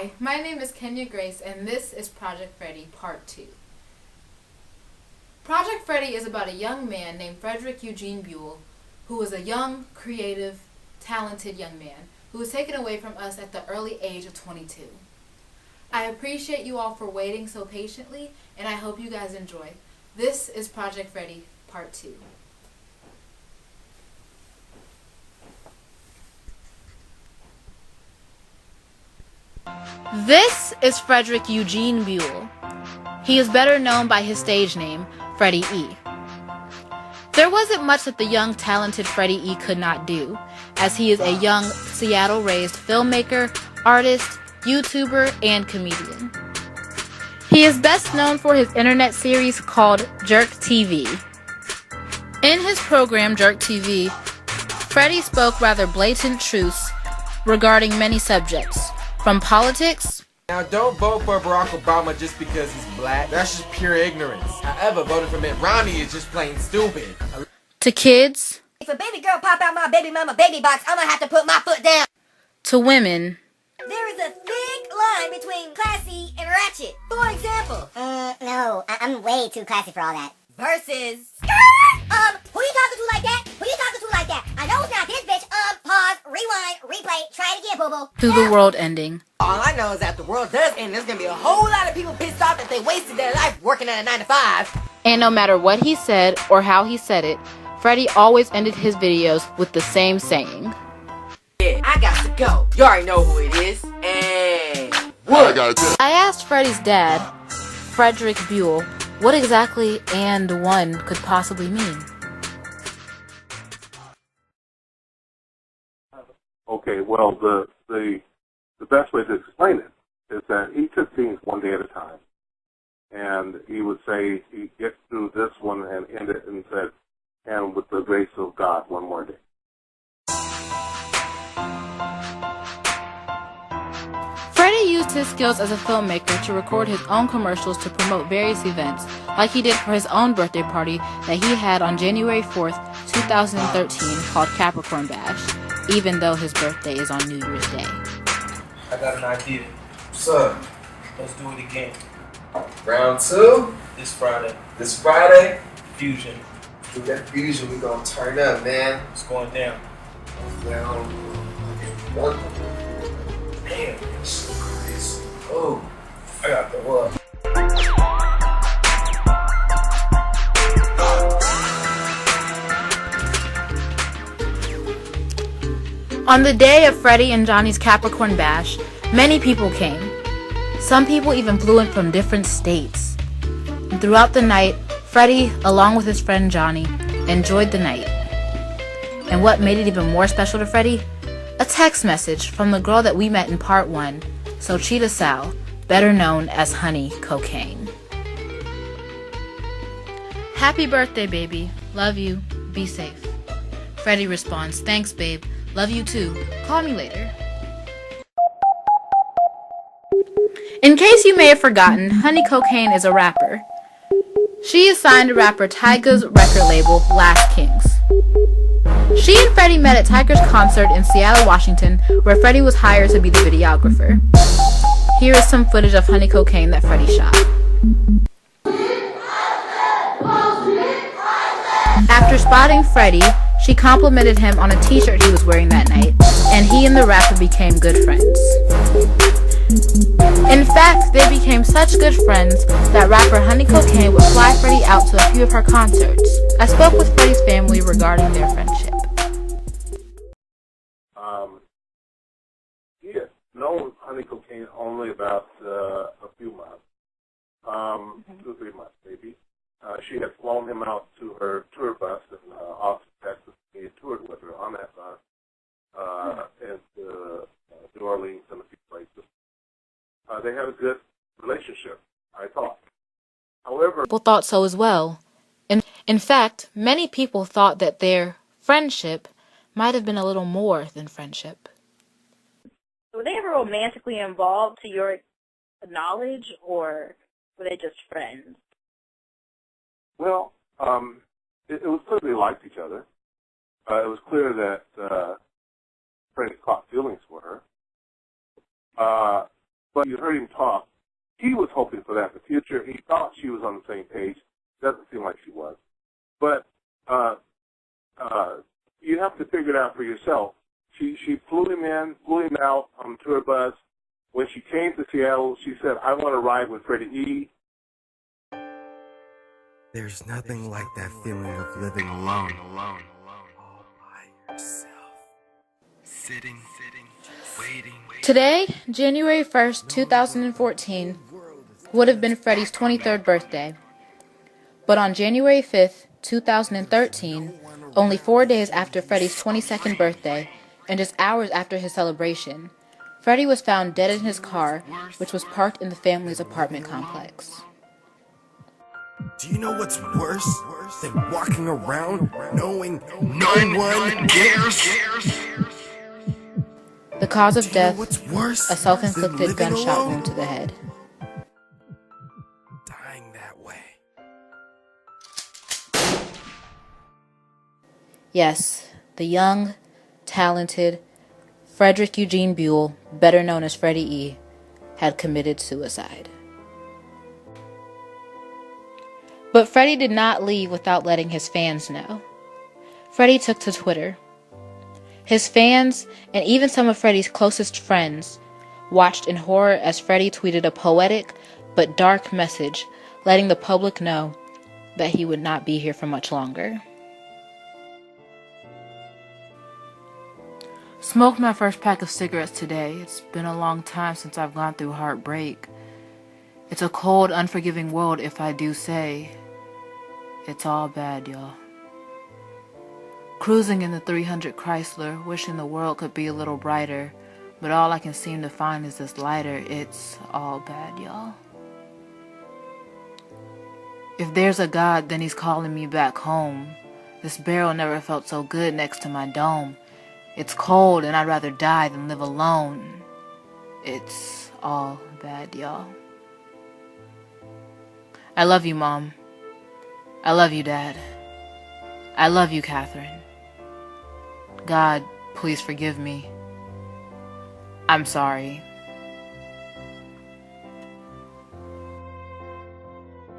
Hi, my name is Kenya Grace, and this is Project Freddy Part 2. Project Freddy is about a young man named Frederick Eugene Buell, who was a young, creative, talented young man who was taken away from us at the early age of 22. I appreciate you all for waiting so patiently, and I hope you guys enjoy. This is Project Freddy Part 2. This is Frederick Eugene Buell. He is better known by his stage name, Freddy E. There wasn't much that the young, talented Freddy E could not do, as he is a young, Seattle-raised filmmaker, artist, YouTuber, and comedian. He is best known for his internet series called Jerk TV. In his program, Jerk TV, Freddy spoke rather blatant truths regarding many subjects, from politics. Now, don't vote for Barack Obama just because he's black. That's just pure ignorance. However, voting for Mitt Romney is just plain stupid. To kids. If a baby girl pop out my baby mama baby box, I'm gonna have to put my foot down. To women. There is a thick line between classy and ratchet. For example, No, I'm way too classy for all that. versus who you talking to like that? Who you talking to like that? I know it's not this bitch. Pause, rewind, replay, try it again, boo-boo. To the world ending. All I know is that the world does end. There's gonna be a whole lot of people pissed off that they wasted their life working at a 9 to 5. And no matter what he said or how he said it, Freddy always ended his videos with the same saying. Yeah, I got to go. You already know who it is. And I asked Freddy's dad, Frederick Buell, what exactly "and one" could possibly mean. Okay, well, the best way to explain it is that he took things one day at a time, and he would say he gets through this one and end it, and said, and with the grace of God, one more day. Freddy used his skills as a filmmaker to record his own commercials to promote various events, like he did for his own birthday party that he had on January 4th, 2013, called Capricorn Bash, even though his birthday is on New Year's Day. I got an idea. What's up? Let's do it again. Round 2? This Friday. This Friday? Fusion. We got Fusion. We gonna turn up, man. It's going down. Well, damn, that's so crazy. Oh, I got the what? On the day of Freddy and Johnny's Capricorn Bash, many people came. Some people even flew in from different states. And throughout the night, Freddy, along with his friend Johnny, enjoyed the night. And what made it even more special to Freddy? A text message from the girl that we met in Part 1, Sochita Sal, better known as Honey Cocaine. Happy birthday, baby. Love you. Be safe. Freddy responds, thanks, babe. Love you too. Call me later. In case you may have forgotten, Honey Cocaine is a rapper. She is signed to rapper Tyga's record label, Last Kings. She and Freddy met at Tyga's concert in Seattle, Washington, where Freddy was hired to be the videographer. Here is some footage of Honey Cocaine that Freddy shot. After spotting Freddy, she complimented him on a t-shirt he was wearing that night, and he and the rapper became good friends. In fact, they became such good friends that rapper Honey Cocaine would fly Freddy out to a few of her concerts. I spoke with Freddy's family regarding their friendship. He had known Honey Cocaine only about a few months, 2 or 3 months maybe. She had flown him out to her tour bus in Austin, Texas. He had toured with her on that bus and New Orleans and a few places. They had a good relationship, I thought. However, People thought so as well. In fact, many people thought that their friendship might have been a little more than friendship. Were they ever romantically involved to your knowledge, or were they just friends? well, it was clear they liked each other. It was clear that Freddy caught feelings for her. but you heard him talk. He was hoping for that in the future. He thought she was on the same page. Doesn't seem like she was. But you have to figure it out for yourself. She flew him out on the tour bus. When she came to Seattle, she said, "I want to ride with Freddy E." There's nothing like that feeling of living alone, all by yourself. Sitting, waiting. Today, January 1st, 2014, would have been Freddie's 23rd birthday. But on January 5th, 2013, only 4 days after Freddie's 22nd birthday, and just hours after his celebration, Freddie was found dead in his car, which was parked in the family's apartment complex. Do you know what's worse than walking around knowing no one cares? The cause of death, Worse a self-inflicted gunshot wound to the head. Dying that way. Yes, the young, talented Frederick Eugene Buell, better known as Freddy E, had committed suicide. But Freddy did not leave without letting his fans know. Freddy took to Twitter. His fans, and even some of Freddy's closest friends, watched in horror as Freddy tweeted a poetic but dark message letting the public know that he would not be here for much longer. Smoked my first pack of cigarettes today. It's been a long time since I've gone through heartbreak. It's a cold, unforgiving world, if I do say. It's all bad, y'all. Cruising in the 300 Chrysler, wishing the world could be a little brighter, but all I can seem to find is this lighter. It's all bad, y'all. If there's a God, then he's calling me back home. This barrel never felt so good next to my dome. It's cold and I'd rather die than live alone. It's all bad, y'all. I love you, Mom. I love you, Dad. I love you, Catherine. God, please forgive me. I'm sorry.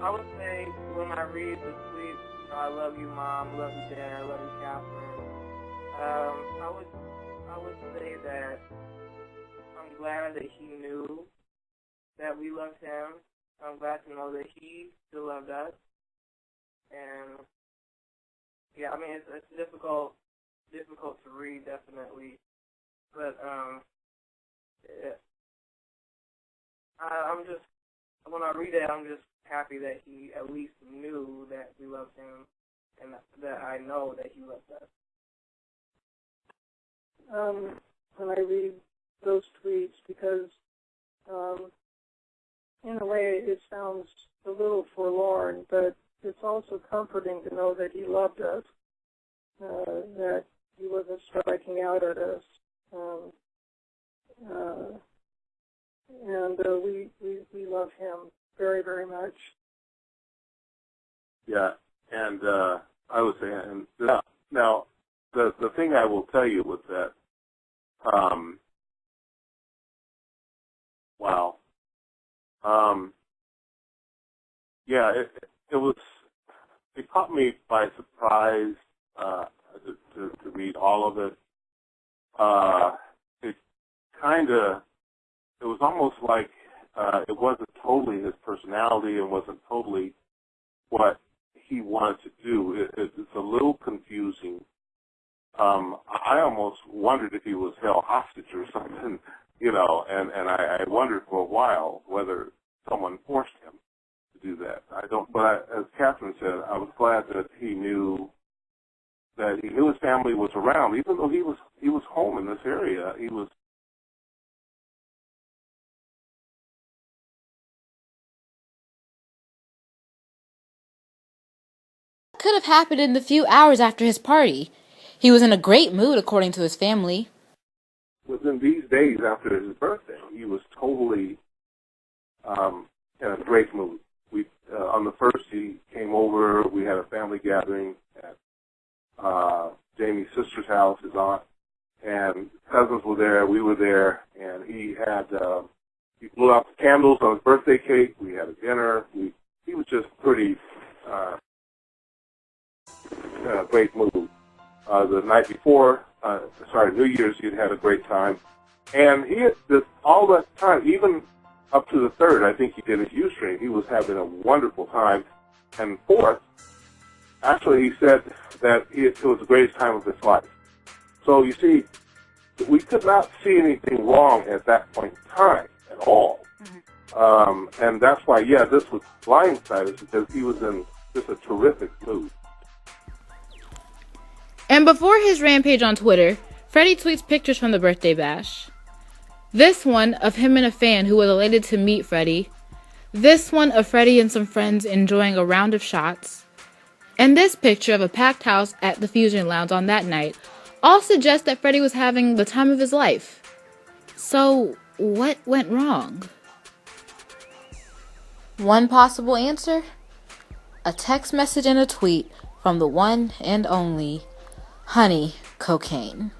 I would say when I read the tweet, I love you, Mom, love you, Dad, I love you, Catherine. I would say that I'm glad that he knew that we loved him. I'm glad to know that he still loved us. And yeah, I mean it's difficult to read, definitely. But I'm just, when I read it, I'm just happy that he at least knew that we loved him, and that I know that he loved us. When I read those tweets, because in a way it sounds a little forlorn, but it's also comforting to know that he loved us, that he wasn't striking out at us, and we love him very, very much. Yeah, and I would say, and now the thing I will tell you was that, wow, yeah, it caught me by surprise to read all of it. It was almost like it wasn't totally his personality and wasn't totally what he wanted to do. It's a little confusing. I almost wondered if he was held hostage or something, and I wondered for a while whether someone forced him to do that. But as Catherine said, I was glad that he knew his family was around, even though he was home in this area. He was. Could have happened in the few hours after his party. He was in a great mood, according to his family. Within these days after his birthday, he was totally in a great mood. On the first, he came over. We had a family gathering at Jamie's sister's house, his aunt, and cousins were there. We were there, and he He blew out the candles on his birthday cake. We had a dinner. He was just pretty great mood. The night before, New Year's, he'd had a great time. And he had all that time, even up to the 3rd, I think he did his Ustream. He was having a wonderful time. And 4th, actually, he said that it was the greatest time of his life. So, you see, we could not see anything wrong at that point in time at all. And that's why, this was blindsided, because he was in just a terrific mood. And before his rampage on Twitter, Freddy tweets pictures from the birthday bash. This one of him and a fan who was elated to meet Freddy. This one of Freddy and some friends enjoying a round of shots. And this picture of a packed house at the Fusion Lounge on that night all suggest that Freddy was having the time of his life. So, what went wrong? One possible answer? A text message and a tweet from the one and only Honey Cocaine.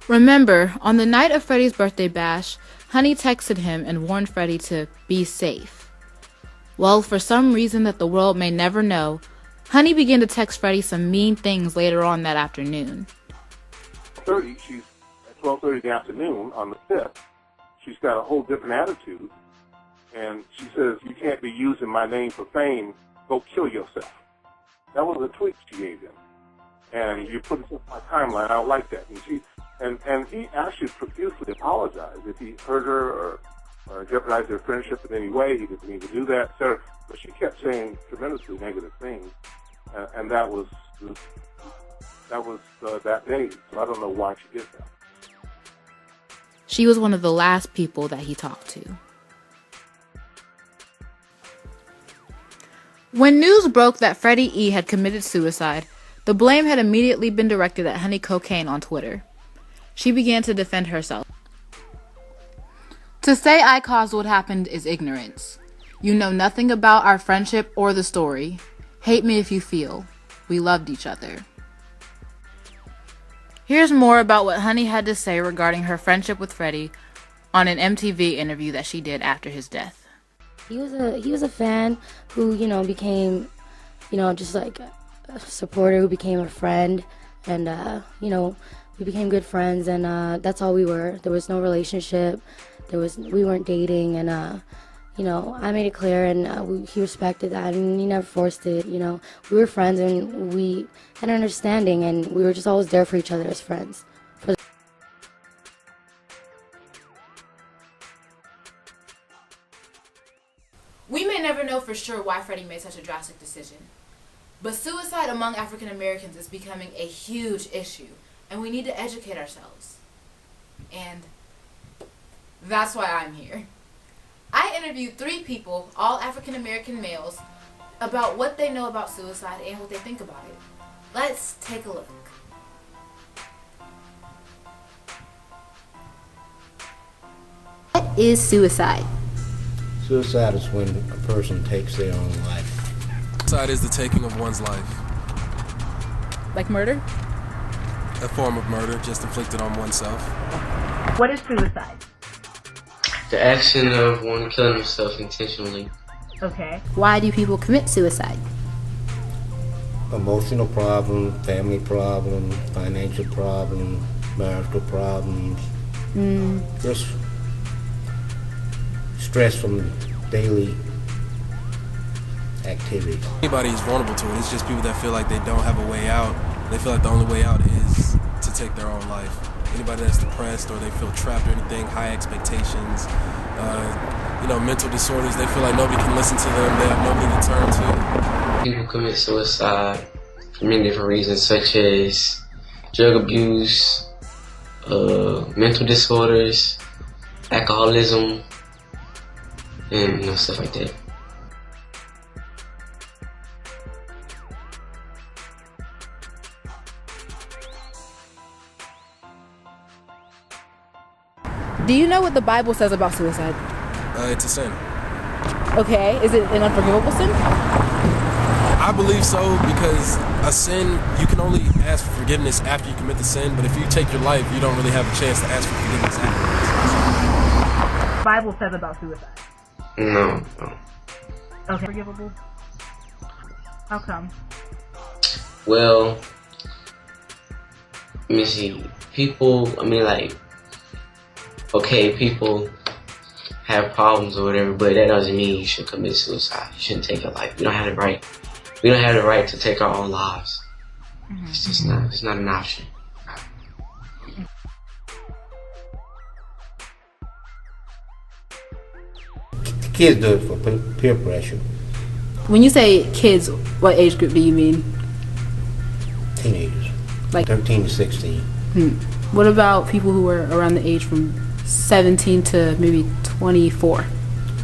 Remember, on the night of Freddy's birthday bash, Honey texted him and warned Freddy to be safe. Well, for some reason that the world may never know, Honey began to text Freddy some mean things later on that afternoon. She's at 12:30 in the afternoon on the 5th. She's got a whole different attitude, and she says, "You can't be using my name for fame. Go kill yourself." That was a tweet she gave him. And you put it in my timeline, I don't like that. And he actually profusely apologized if he hurt her or jeopardized their friendship in any way. He didn't mean to do that, etc. But she kept saying tremendously negative things, and that was that day. So I don't know why she did that. She was one of the last people that he talked to. When news broke that Freddy E had committed suicide, the blame had immediately been directed at Honey Cocaine on Twitter. She began to defend herself. To say I caused what happened is ignorance. You know nothing about our friendship or the story. Hate me if you feel. We loved each other. Here's more about what Honey had to say regarding her friendship with Freddy on an MTV interview that she did after his death. He was a fan who, became, just like a supporter, who became a friend, and, we became good friends, and that's all we were. There was no relationship. We weren't dating, and, I made it clear, and he respected that, and he never forced it, We were friends, and we had an understanding, and we were just always there for each other as friends. We may never know for sure why Freddy made such a drastic decision, but suicide among African Americans is becoming a huge issue, and we need to educate ourselves. And that's why I'm here. I interviewed 3 people, all African American males, about what they know about suicide and what they think about it. Let's take a look. What is suicide? Suicide is when a person takes their own life. Suicide is the taking of one's life. Like murder? A form of murder just inflicted on oneself. What is suicide? The action of one killing himself intentionally. Okay. Why do people commit suicide? Emotional problems, family problems, financial problems, marital problems. Just stress from daily activities. Anybody is vulnerable to it. It's just people that feel like they don't have a way out. They feel like the only way out is to take their own life. Anybody that's depressed or they feel trapped or anything, high expectations, mental disorders, they feel like nobody can listen to them, they have nobody to turn to. People commit suicide for many different reasons, such as drug abuse, mental disorders, alcoholism, and stuff like that. Do you know what the Bible says about suicide? It's a sin. Okay, is it an unforgivable sin? I I believe so, because a sin, you can only ask for forgiveness after you commit the sin, but if you take your life, you don't really have a chance to ask for forgiveness afterwards. The Bible says about suicide. No. Okay. Forgivable? How come? Well, let me see. People, people have problems or whatever, but that doesn't mean you should commit suicide. You shouldn't take your life. We don't have the right. We don't have the right to take our own lives. It's just not. It's not an option. Kids do it for peer pressure. When you say kids, what age group do you mean? Teenagers, Like 13 to 16. What about people who are around the age from 17 to maybe 24?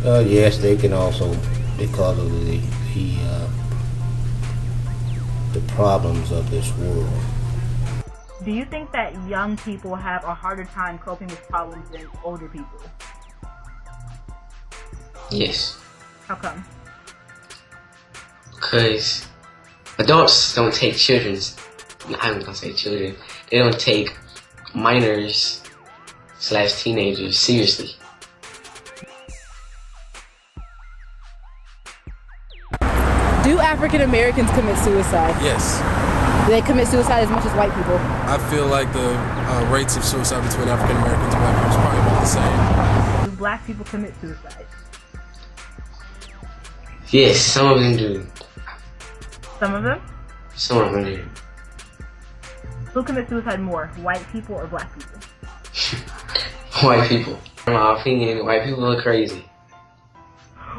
Yes, they can also, because of the problems of this world. Do you think that young people have a harder time coping with problems than older people? Yes. How come? Because adults don't take children's. I'm gonna say children. They don't take minors / teenagers seriously. Do African Americans commit suicide? Yes. Do they commit suicide as much as white people? I feel like the rates of suicide between African Americans and white people is probably about the same. Do black people commit suicide? Yes, some of them do. Some of them? Some of them do. Who commits suicide more, white people or black people? White people. In my opinion, white people are crazy.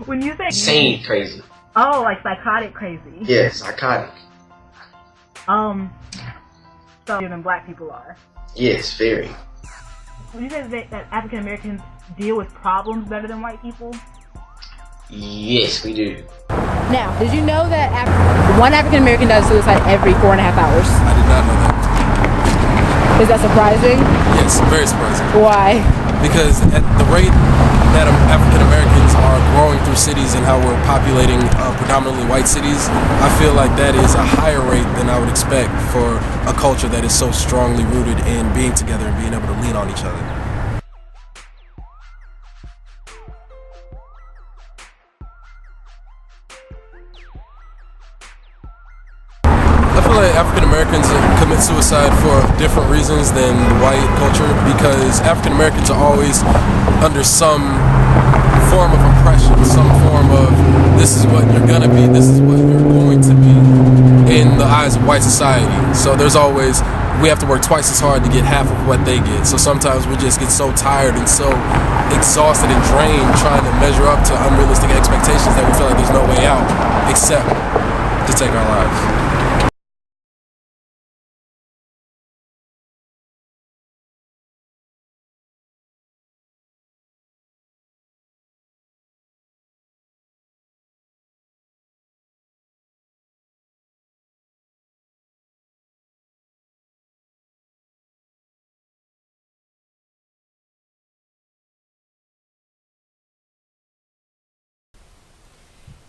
When you say insane crazy. Oh, like psychotic crazy. Yes, psychotic. So than black people are. Yes, very. Would you say that African Americans deal with problems better than white people? Yes, we do. Now, did you know that one African American does suicide every 4.5 hours? I did not know that. Is that surprising? Yes, very surprising. Why? Because at the rate that African Americans are growing through cities and how we're populating predominantly white cities, I feel like that is a higher rate than I would expect for a culture that is so strongly rooted in being together and being able to lean on each other. I feel like African Americans commit suicide for different reasons than the white culture, because African Americans are always under some form of oppression, some form of this is what you're gonna be, this is what you're going to be in the eyes of white society. So there's always, we have to work twice as hard to get half of what they get. So sometimes we just get so tired and so exhausted and drained trying to measure up to unrealistic expectations that we feel like there's no way out except to take our lives.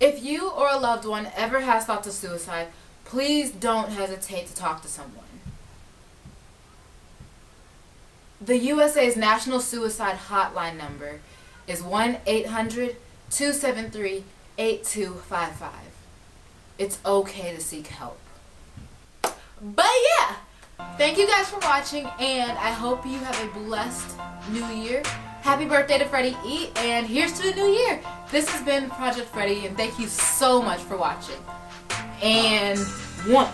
If you or a loved one ever has thoughts of suicide, please don't hesitate to talk to someone. The USA's National Suicide Hotline number is 1-800-273-8255. It's okay to seek help. But yeah, thank you guys for watching, and I hope you have a blessed new year. Happy birthday to Freddy E, and here's to the new year. This has been Project Freddy, and thank you so much for watching. And 1